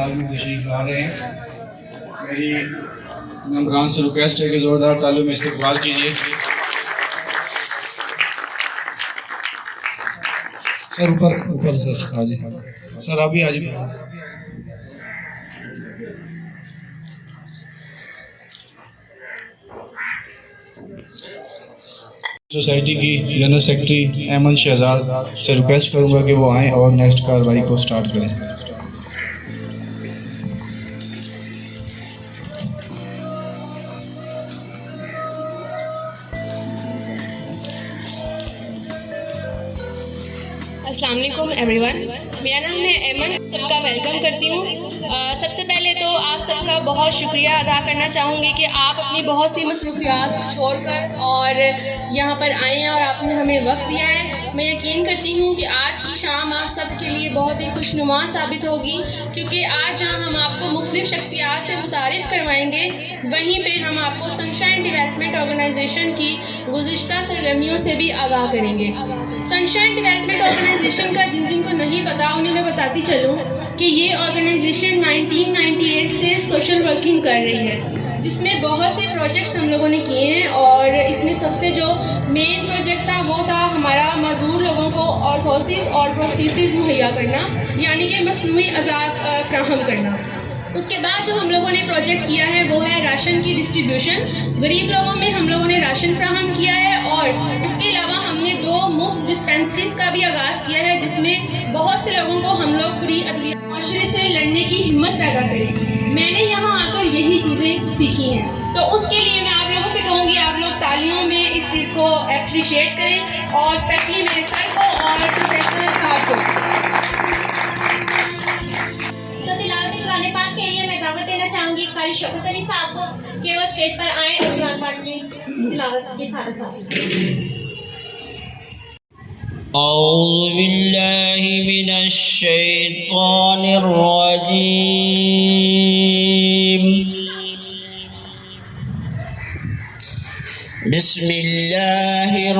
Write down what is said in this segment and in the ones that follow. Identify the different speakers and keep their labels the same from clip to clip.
Speaker 1: इकबाल में तशरीफ ला रहे हैं। मेरी मेम्बरान से रिक्वेस्ट है कि ज़ोरदार तालियों में इस्तकबाल कीजिए। सर ऊपर सर हाजी सर अभी आज सोसाइटी की जनरल सेक्रेटरी अहमद शहजाद से रिक्वेस्ट करूंगा कि वो आएँ और नेक्स्ट कार्रवाई को स्टार्ट करें।
Speaker 2: अस्सलाम वालेकुम एवरीवन, मेरा नाम है अमन। सबका वेलकम करती हूँ। सबसे पहले तो आप सबका बहुत शुक्रिया अदा करना चाहूँगी कि आप अपनी बहुत सी मसरूफियात को छोड़कर और यहाँ पर आए हैं और आपने हमें वक्त दिया है। मैं यकीन करती हूँ कि आज की शाम आप सब के लिए बहुत ही खुशनुमा साबित होगी, क्योंकि आज जहाँ हम आपको मुख्तलिफ शख्सियात से मुतारिफ़ करवाएंगे, वहीं पे हम आपको सनशाइन डेवलपमेंट ऑर्गेनाइजेशन की गुज़िश्ता सरगर्मियों से भी आगाह करेंगे। सनशाइन डेवलपमेंट ऑर्गेनाइजेशन का जिन को नहीं पता उन्हें मैं बताती चलूँ कि ये ऑर्गेनाइजेशन 1998 से सोशल वर्किंग कर रही है, जिसमें बहुत से प्रोजेक्ट्स हम लोगों ने किए हैं। और इसमें सबसे जो मेन प्रोजेक्ट था वो था हमारा मजदूर लोगों को ऑर्थोसिस और प्रोस्थेसिस मुहैया करना, यानी कि मसनूई अज़ा फ्राहम करना। उसके बाद जो हम लोगों ने प्रोजेक्ट किया है वो है राशन की डिस्ट्रीब्यूशन। गरीब लोगों में हम लोगों ने राशन फ्राहम किया है और उसके अलावा हमने 2 मुफ्त डिस्पेंसरीज का भी आगाज़ किया है, जिसमें बहुत से लोगों को हम लोग फ्री अदविया माशरे से लड़ने की हिम्मत पैदा करें। मैंने यहाँ आकर यही चीज़ें सीखी हैं, तो उसके लिए मैं आप लोगों से कहूँगी आप लोग तालियों में इस चीज़ को एप्रिशिएट करें, और स्पेशली मेरे सर को और प्रोफेसर साहब को। कुरान पाक के लिए मैं दावत देना चाहूंगी कारी शौकत अली साहब को कि वो स्टेज पर आए और कुरान पाक की तिलावत की सआदत हासिल करें।
Speaker 3: औज़ु बिल्लाहि मिनश शैतानिर रजीम। बिस्मिल्लाहिर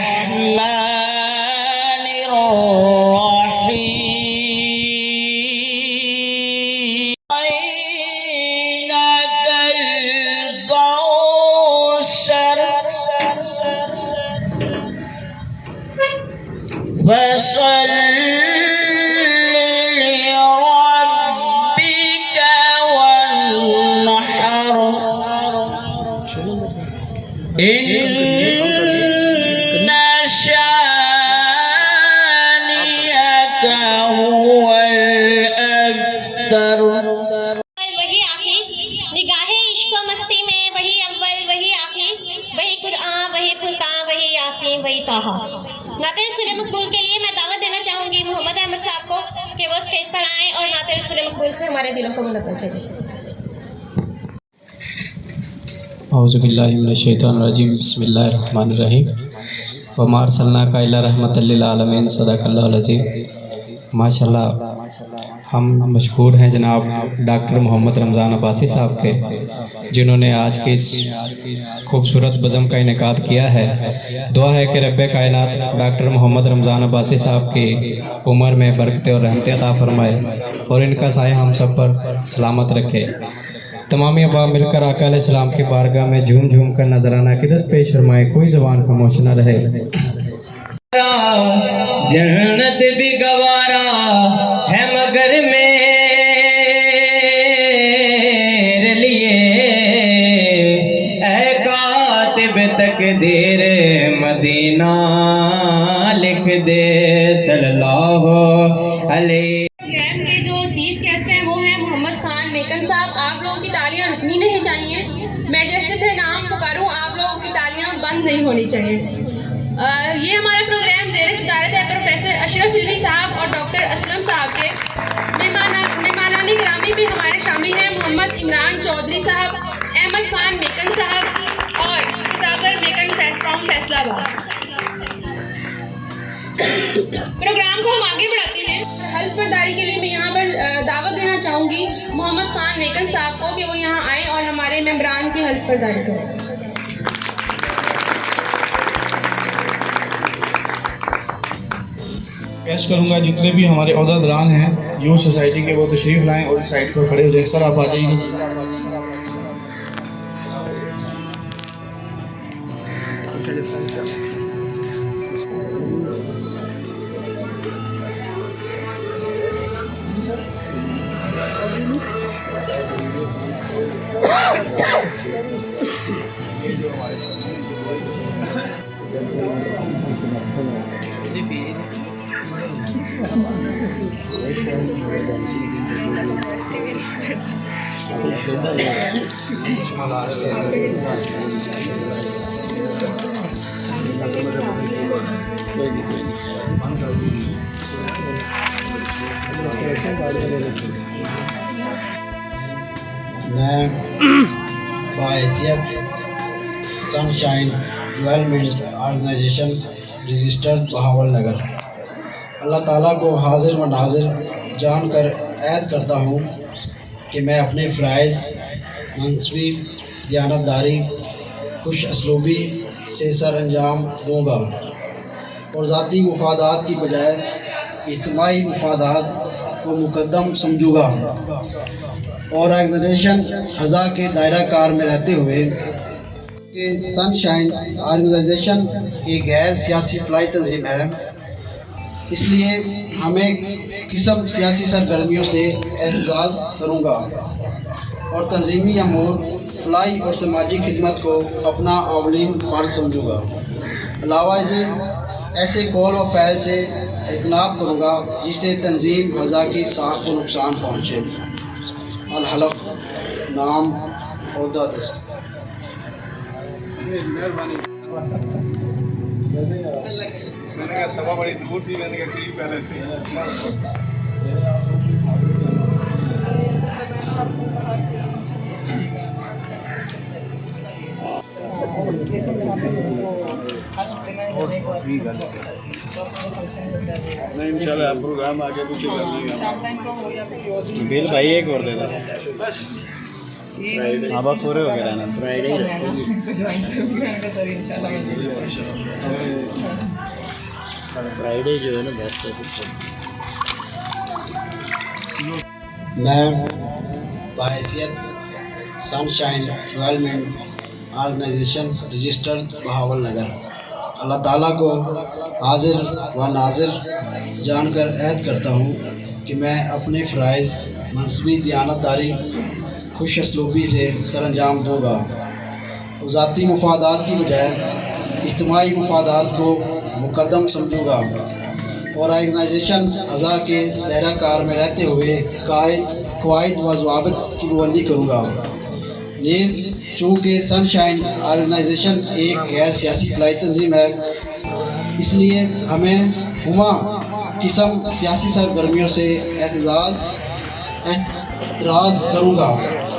Speaker 3: रहमानिर रहीम।
Speaker 2: नाते रसूल मकबूल के लिए मैं दावत देना चाहूँगी मोहम्मद अहमद साहब को कि वो स्टेज पर आएँ और नाते रसूल मकबूल से हमारे दिलों को मुनव्वर करें।
Speaker 4: औज़ु बिल्लाहि मिनश शैतानिर रजीम। बिस्मिल्लाहिर रहमानिर रहीम। व मा अर्सलनाका इल्ला रहमतल लिल आलमीन। सदक़ल्लाहुल अज़ीम। माशाल्लाह, हम मशहूर हैं जनाब डॉक्टर मोहम्मद रमज़ान अब्बासी साहब के, जिन्होंने आज की इस खूबसूरत बज़म का इनेकाद किया है। दुआ है कि रब्बे कायनात डॉक्टर मोहम्मद रमज़ान अब्बासी साहब की उम्र में बरकतें और रहमतें अता फरमाए और इनका साया हम सब पर सलामत रखे। तमामी अब्बा मिलकर आका अलैहिस्सलाम की बारगाह में झूम झूम कर नजराना किदत पेश फरमाए, कोई ज़बान खामोश न रहे।
Speaker 3: जन्नत भी गवारा है मगर मेरे लिए, ऐ कातिब तकदीर मदीना लिख दे सल्लल्लाहु अलैहि।
Speaker 2: प्रोग्राम के जो चीफ गेस्ट हैं वो हैं मोहम्मद खान मेकन साहब। आप लोगों की तालियां रुकनी नहीं चाहिए। मैं जैसे से नाम पुकारूं आप लोगों की तालियां बंद नहीं होनी चाहिए। ये हमारा प्रोग्राम ज़ेर सदारत है प्रोफेसर अशरफ अलवी साहब और डॉक्टर असलम साहब के। मेहमानानी ग्रामी में हमारे शामिल हैं मोहम्मद इमरान चौधरी साहब, अहमद खान मेकन साहब और सदागर मेकन फ्रॉम फैसलाबाद। प्रोग्राम को हम आगे बढ़ाते हैं। हल्फ बर्दारी के लिए मैं यहाँ पर दावत देना चाहूँगी मोहम्मद खान मेकन साहब को कि वो यहाँ आए और हमारे मेम्बरान की हल्फ बर्दारी करें।
Speaker 1: पेश करूंगा जितने भी हमारे ओहदेदारान हैं यूथ सोसाइटी के वो तशरीफ़ लाएँ और इस साइड पर खड़े हो जाएँ। सर आप आ जाइए।
Speaker 5: मैं बाहैसियत sunshine development organisation registered Bahawal Nagar अल्लाह ताला को हाजिर व नाजिर जानकर ऐद करता हूँ कि मैं अपने फ़राइज़ मनसबी दयानतदारी खुश असलूबी से सर अंजाम दूँगा और ज़ाती मुफादात की बजाय इज्तिमाई मुफादात को मुकद्दम समझूँगा और ऑर्गेनाइजेशन ख़ज़ा के दायरा कार में रहते हुए कि सनशाइन ऑर्गेनाइजेशन एक गैर सियासी फ़लाई तंजीम है, इसलिए हमें किस्म सियासी सरगर्मियों से एहतजाज करूँगा और तंजीमी अमूर फ़लाई और समाजी खिदमत को अपना अवलीन फ़र्ज़ समझूँगा। अलावा ऐसे कौल व फ़ैल से इजतनाब करूँगा जिससे तंजीम ख़ज़ा की साख को नुकसान पहुँचे। अल-हलफ नाम ओहदा
Speaker 6: मैंने कहा सभा बड़ी दूर थी, मैंने कहा करीब पहले थी। नहीं इंशाल्लाह प्रोग्राम आगे पीछे कर लेंगे। बिल भाई एक और दे दो। अब पूरे हो गए रहना फ्राइडे जो है ना बेस्ट है।
Speaker 5: मैं बाहैसियत sunshine development organisation registered Bahawal Nagar अल्लाह ताला को हाजिर व नाजिर जानकर ऐद करता हूँ कि मैं अपने फ़राइज़ मनसबी दयानतदारी खुश असलूबी से सर अंजाम दूँगा और ज़ाती मुफादात की बजाय इज्तिमाई मुफादात को मुकद्दम समझूँगा और ऑर्गेनाइजेशन अज़ा के दायरा कार में रहते हुए क़वाइद व ज़वाबित की पाबंदी करूँगा। नीज़ चूँकि सनशाइन ऑर्गेनाइजेशन एक गैर सियासी फ़लाई तंजीम है, इसलिए हमें हुमा किस्म सियासी सरगर्मियों से एतराज़ करूँगा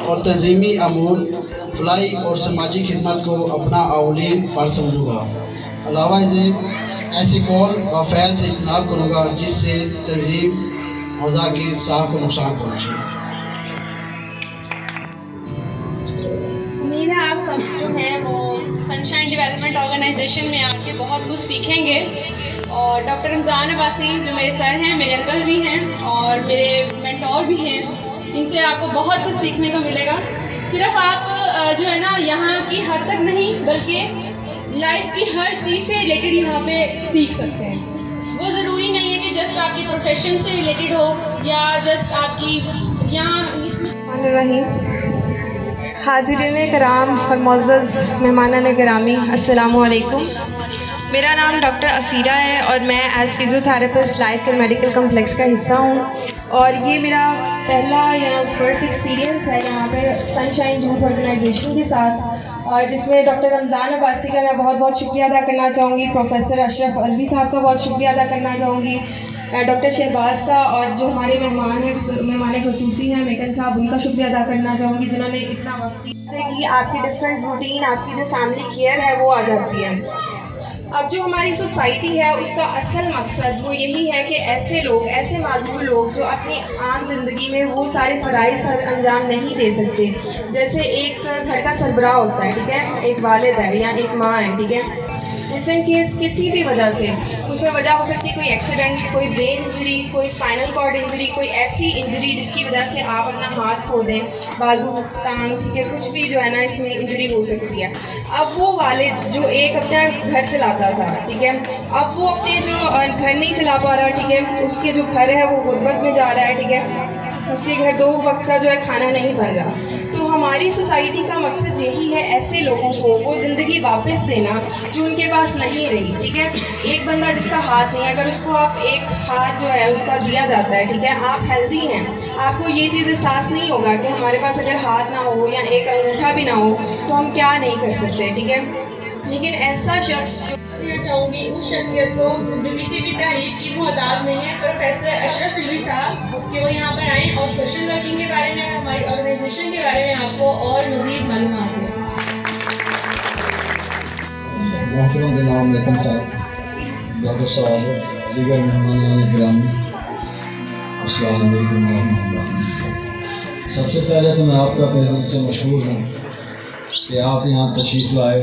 Speaker 5: और तंजीमी अमूर फ़लाई और समाजी खिदमत को अपना अवलीन फ़र्ज़ समझूँगा। अलावा ऐसे कौल व फ़ैल से इज्तनाब करूँगा जिससे तंजीम ख़ज़ा की साख को नुकसान पहुँचे।
Speaker 2: उम्मीद है आप सब जो हैं वो सनशाइन डेवलपमेंट ऑर्गेनाइजेशन में आके बहुत कुछ सीखेंगे और डॉक्टर रमज़ान अब्बासी जो मेरे सर हैं, मेरे अंकल भी हैं और मेरे मेंटोर भी हैं, इनसे आपको बहुत कुछ सीखने को मिलेगा। सिर्फ आप जो है ना यहाँ की हद तक नहीं बल्कि लाइफ की हर चीज़ से रिलेटेड यहाँ पे सीख सकते हैं। वो ज़रूरी नहीं है कि जस्ट आपकी प्रोफेशन से रिलेटेड हो या जस्ट आपकी यहाँ इसमें।
Speaker 7: हाज़िरीन कराम और मुअज़्ज़ज़ मेहमानान गिरामी, अस्सलामु अलैकुम। मेरा नाम डॉक्टर अफ़ीरा है और मैं as physiotherapist life care medical complex का हिस्सा हूँ और ये मेरा पहला यहाँ फर्स्ट एक्सपीरियंस है यहाँ पे सनशाइन यूथ ऑर्गेनाइजेशन के साथ, और जिसमें डॉक्टर रमज़ान अब्बासी का मैं बहुत बहुत शुक्रिया अदा करना चाहूँगी, प्रोफेसर अशरफ अलवी साहब का बहुत शुक्रिया अदा करना चाहूँगी, डॉक्टर शहबाज का, और जो हमारे मेहमान हैं, मेहमान खुसूसी हैं मेकन साहब, उनका शुक्रिया अदा करना चाहूँगी जिन्होंने इतना वक्त दिया कि आपकी डिफरेंट रूटीन, आपकी जो फैमिली केयर है वो आ जाती है। अब जो हमारी सोसाइटी है उसका असल मकसद वो यही है कि ऐसे लोग, ऐसे माजूर लोग जो अपनी आम ज़िंदगी में वो सारे फ़राइज़ अंजाम नहीं दे सकते, जैसे एक घर का सरबराह होता है, ठीक है, एक वालिद है या एक माँ है, ठीक है, डिफरेंट केस किसी भी वजह से, उसमें वजह हो सकती है कोई एक्सीडेंट, कोई ब्रेन इंजरी, कोई स्पाइनल कॉर्ड इंजरी, कोई ऐसी इंजरी जिसकी वजह से आप अपना हाथ खो दें, बाजू, टांग, ठीक है, कुछ भी जो है ना इसमें इंजरी हो सकती है। अब वो वालिद जो एक अपना घर चलाता था, ठीक है, अब वो अपने जो घर नहीं चला पा रहा, ठीक है, उसके जो घर है वो गुर्बत में जा रहा है, ठीक है, उसके घर 2 वक्त का जो है खाना नहीं बन रहा। तो हमारी सोसाइटी का मकसद यही है ऐसे लोगों को वो ज़िंदगी वापस देना जो उनके पास नहीं रही, ठीक है। एक बंदा जिसका हाथ नहीं है, अगर उसको आप एक हाथ जो है उसका दिया जाता है, ठीक है, आप हेल्दी हैं, आपको ये चीज़ एहसास नहीं होगा कि हमारे पास अगर हाथ ना हो या एक अंगूठा भी ना हो तो हम क्या नहीं कर सकते, ठीक है। लेकिन ऐसा शख्स जो
Speaker 2: कहना चाहूँगी उस शख्सियत को जो किसी भी तारीफ की मोहताज नहीं है, प्रोफेसर अशरफ इल्वी साहब, कि वो यहाँ पर आएँ और सोशल वर्किंग के बारे में, हमारी ऑर्गेनाइजेशन के बारे में आपको और मज़ीद मालूमात दें।
Speaker 8: मोहतरम जनाब मेकन साहब, डॉक्टर साहब, दीगर मेहमान गिरामी, अस्सलाम वालेकुम रहमतुल्लाह। सबसे पहले तो मैं आपका दिल से मशहूर हूँ कि आप यहाँ तशरीफ़ लाए,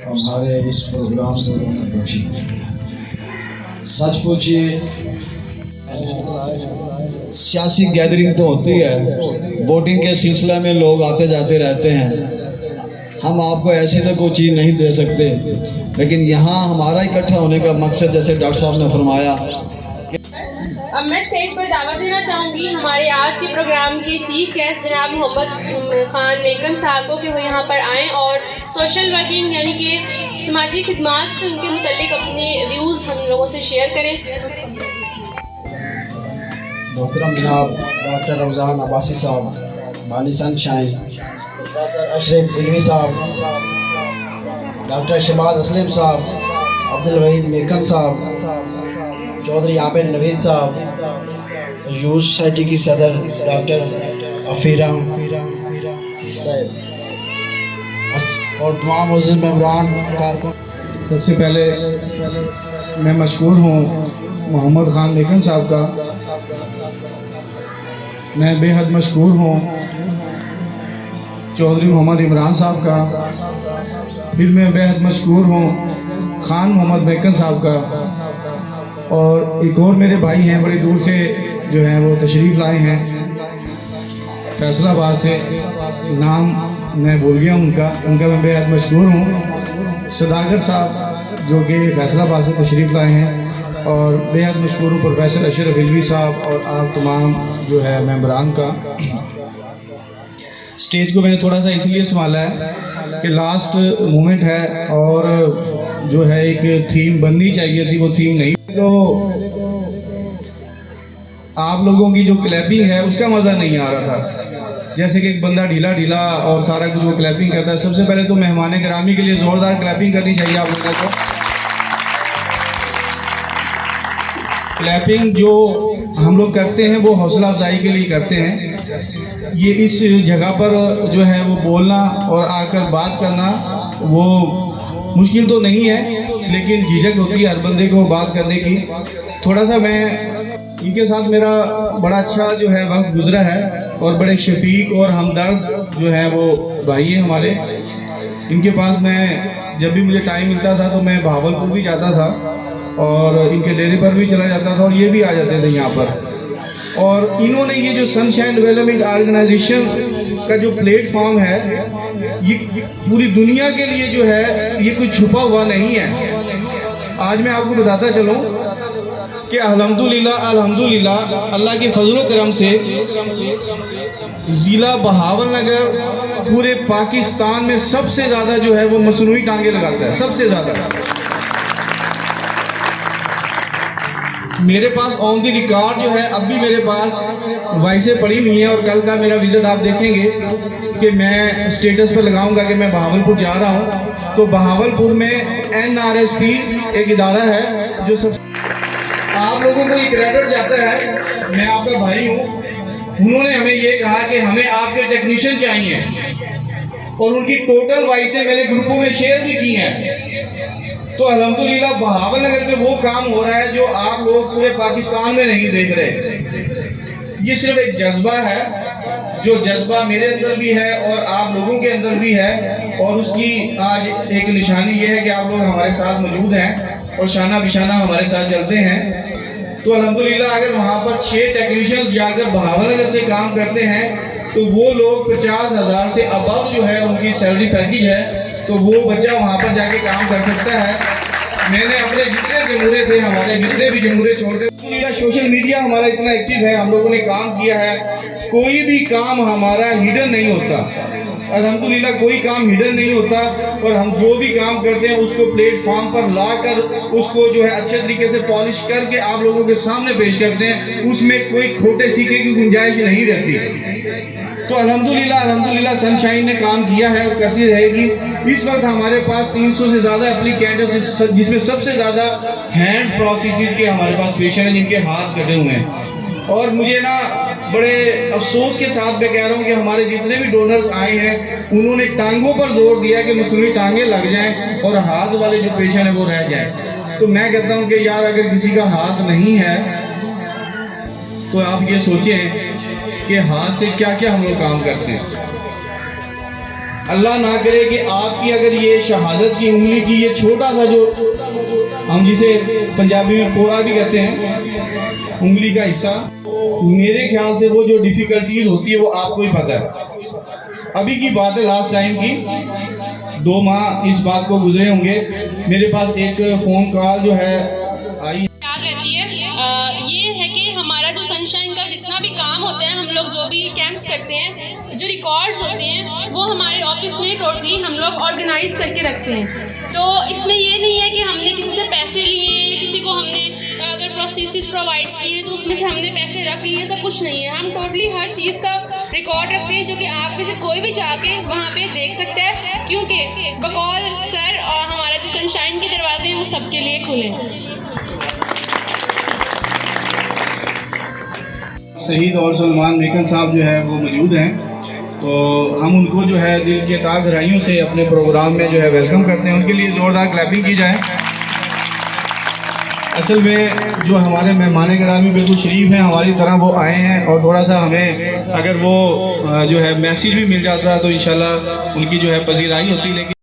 Speaker 8: हमारे इस प्रोग्राम को बख्शी। सच पूछिए, सियासी गैदरिंग तो होती है, वोटिंग के सिलसिले में लोग आते जाते रहते हैं, हम आपको ऐसी तो कोई चीज़ नहीं दे सकते, लेकिन यहाँ हमारा इकट्ठा होने का मकसद जैसे डॉक्टर साहब ने फरमाया।
Speaker 2: अब मैं स्टेज पर दावत देना चाहूँगी हमारे आज के प्रोग्राम के चीफ गेस्ट जनाब मोहम्मद खान मेकन साहब को कि वो यहाँ पर आएँ और सोशल वर्किंग यानी कि समाजी खिदमात उनके मुतालिक अपने व्यूज़ हम लोगों से शेयर करें।
Speaker 5: मोहतरम जनाब डॉक्टर रमज़ान अब्बासी साहब, बानी सनशाइन, प्रोफेसर अशरफ इल्वी साहब, डॉक्टर शहबाज असलम साहब, अब्दुल वहीद मेकन साहब, चौधरी आमिर नवीद साहब, यूथ सोसाइटी की सदर डॉक्टर अफीरा और तमाम मुअज़्ज़िज़ मेंबरान कारकुन।
Speaker 1: सबसे पहले मैं मशकूर हूँ मोहम्मद खान मेकन साहब का, मैं बेहद मशकूर हूँ चौधरी मोहम्मद इमरान साहब का, फिर मैं बेहद मशकूर हूँ खान मोहम्मद मेकन साहब का, और एक और मेरे भाई हैं बड़ी दूर से जो हैं वो तशरीफ़ लाए हैं फैसलाबाद से, नाम मैं भूल गया उनका मैं बेहद मशकूर हूँ। सदागर साहब जो कि फैसलाबाद से तशरीफ़ लाए हैं, और बेहद मशकूर हूँ प्रोफेसर अशरफ इल्वी साहब और आप तमाम जो है मेंबरान का। स्टेज को मैंने थोड़ा सा इसलिए संभाला है कि लास्ट मोमेंट है और जो है एक थीम बननी चाहिए थी, वो थीम नहीं, तो आप लोगों की जो क्लैपिंग है उसका मज़ा नहीं आ रहा था। जैसे कि एक बंदा ढीला ढीला और सारा कुछ वो क्लैपिंग करता है। सबसे पहले तो मेहमान गिरामी के लिए ज़ोरदार क्लैपिंग करनी चाहिए आप लोगों को। क्लैपिंग जो हम लोग करते हैं वो हौसला अफजाई के लिए करते हैं। ये इस जगह पर जो है वो बोलना और आकर बात करना वो मुश्किल तो नहीं है, लेकिन झिझक होती है हर बंदे को बात करने की। थोड़ा सा मैं इनके साथ मेरा बड़ा अच्छा जो है वक्त गुजरा है और बड़े शफीक और हमदर्द जो है वो भाई है हमारे। इनके पास मैं जब भी मुझे टाइम मिलता था तो मैं भावलपुर भी जाता था और इनके डेरे पर भी चला जाता था और ये भी आ जाते थे यहाँ पर। और इन्होंने ये जो सनशाइन डेवलपमेंट ऑर्गेनाइजेशन का जो प्लेटफॉर्म है ये पूरी दुनिया के लिए जो है ये कोई छुपा हुआ नहीं है। आज मैं आपको बताता चलूँ कि अल्हम्दुलिल्लाह अल्हम्दुलिल्लाह अल्लाह के फजल करम से ज़िला बहावलनगर पूरे पाकिस्तान में सबसे ज़्यादा जो है वो मसनूई टांगे लगाता है, सबसे ज़्यादा। मेरे पास ऑन द रिकॉर्ड जो है अब भी मेरे पास वॉइसें पड़ी हुई हैं और कल का मेरा विजिट आप देखेंगे कि मैं स्टेटस पर लगाऊंगा कि मैं बहावलपुर जा रहा हूं। तो बहावलपुर में NRSP एक इदारा है जो सब आप लोगों को ये क्रेडिट जाता है। मैं आपका भाई हूँ, उन्होंने हमें ये कहा कि हमें आपके टेक्नीशियन चाहिए और उनकी टोटल वॉइसें मैंने ग्रुपों में शेयर भी की हैं। तो अल्हम्दुलिल्लाह बहावलनगर में वो काम हो रहा है जो आप लोग पूरे पाकिस्तान में नहीं देख रहे। ये सिर्फ एक जज्बा है जो जज्बा मेरे अंदर भी है और आप लोगों के अंदर भी है, और उसकी आज एक निशानी ये है कि आप लोग हमारे साथ मौजूद हैं और शाना बिशाना हमारे साथ चलते हैं। तो अल्हम्दुलिल्लाह अगर वहाँ पर 6 टेक्नीशियन जाकर बहावलनगर से काम करते हैं तो वो लोग 50,000 से अबव जो है उनकी सैलरी पैकेज है, तो वो बच्चा वहाँ पर जाके काम कर सकता है। मैंने अपने जितने जमूरे थे, हमारे जितने भी जमूरे छोड़कर, सोशल मीडिया हमारा इतना एक्टिव है, हम लोगों ने काम किया है, कोई भी काम हमारा हिडन नहीं होता। अल्हम्दुलिल्लाह कोई काम हिडन नहीं होता, और हम जो भी काम करते हैं उसको प्लेटफॉर्म पर लाकर उसको जो है अच्छे तरीके से पॉलिश करके आप लोगों के सामने पेश करते हैं, उसमें कोई खोटे सिक्के की गुंजाइश नहीं रहती। तो अल्हम्दुलिल्लाह सनशाइन ने काम किया है और करती रहेगी। इस वक्त हमारे पास 300 से ज़्यादा एप्लीकेंट्स, जिसमें सबसे ज़्यादा हैंड प्रोसेसेस के हमारे पास पेशेंट हैं जिनके हाथ कटे हुए हैं। और मुझे ना बड़े अफसोस के साथ मैं कह रहा हूँ कि हमारे जितने भी डोनर्स आए हैं उन्होंने टांगों पर जोर दिया कि मसनूई टांगें लग जाएं और हाथ वाले जो पेशेंट हैं वो रह जाएं। तो मैं कहता हूँ कि यार अगर किसी का हाथ नहीं है तो आप ये सोचें कि हाथ से क्या क्या हम लोग काम करते हैं। अल्लाह ना करे कि आपकी अगर ये शहादत की उंगली की ये छोटा सा जो हम जिसे पंजाबी में पोरा भी कहते हैं, उंगली का हिस्सा, मेरे ख्याल से वो जो डिफिकल्टीज होती है वो आपको ही पता है। अभी की बात है, लास्ट टाइम की 2 माह इस बात को गुजरे होंगे, मेरे पास एक फ़ोन कॉल जो है आई।
Speaker 2: क्या कहती है ये है कि हमारा जो सनशाइन का जितना भी काम होता है, हम लोग जो भी कैंप्स करते हैं, जो रिकॉर्ड्स होते हैं वो हमारे ऑफिस में टोटली हम लोग ऑर्गेनाइज करके रखते हैं। तो इसमें ये नहीं है कि हमने किसी से पैसे लिए, किसी को हमने अगर प्रोस्थेसिस प्रोवाइड किए तो उसमें से हमने पैसे रख लिए, ऐसा कुछ नहीं है। हम टोटली हर चीज़ का रिकॉर्ड रखते हैं जो कि आप में से कोई भी जाके वहाँ पे देख सकता है, क्योंकि बकौल सर और हमारा जो सनशाइन के दरवाजे हैं वो सबके लिए खुले हैं।
Speaker 1: शहीद और सलमान मेकन साहब जो है वो मौजूद हैं, तो हम उनको जो है दिल के तार गहराइयों से अपने प्रोग्राम में जो है वेलकम करते हैं। उनके लिए ज़ोरदार क्लैपिंग की जाए। असल में जो हमारे मेहमान गिरामी बिल्कुल शरीफ हैं, हमारी तरह वो आए हैं, और थोड़ा सा हमें अगर वो जो है मैसेज भी मिल जाता तो इंशाल्लाह उनकी जो है पजीराई होती। लेकिन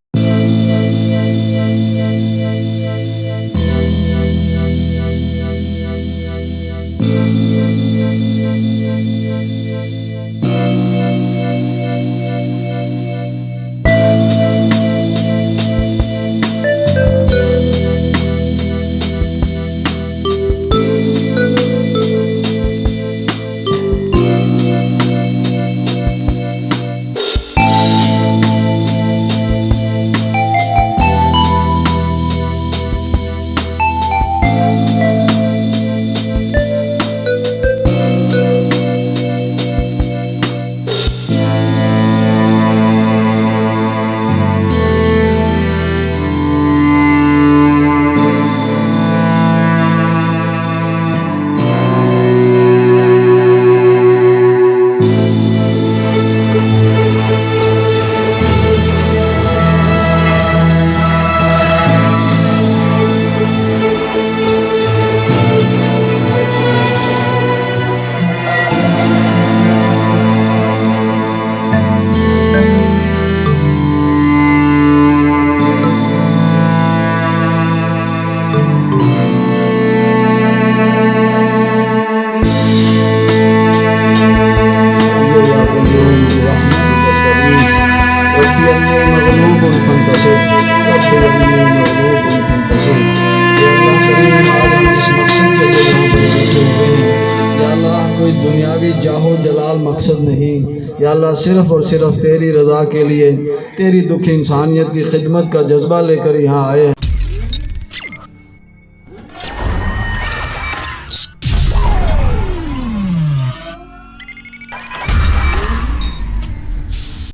Speaker 1: कोई दुनियावी जाहो जलाल मकसद नहीं, या अल्लाह सिर्फ़ और सिर्फ तेरी रज़ा के लिए, तेरी दुख इंसानियत की खिदमत का जज्बा लेकर यहाँ आए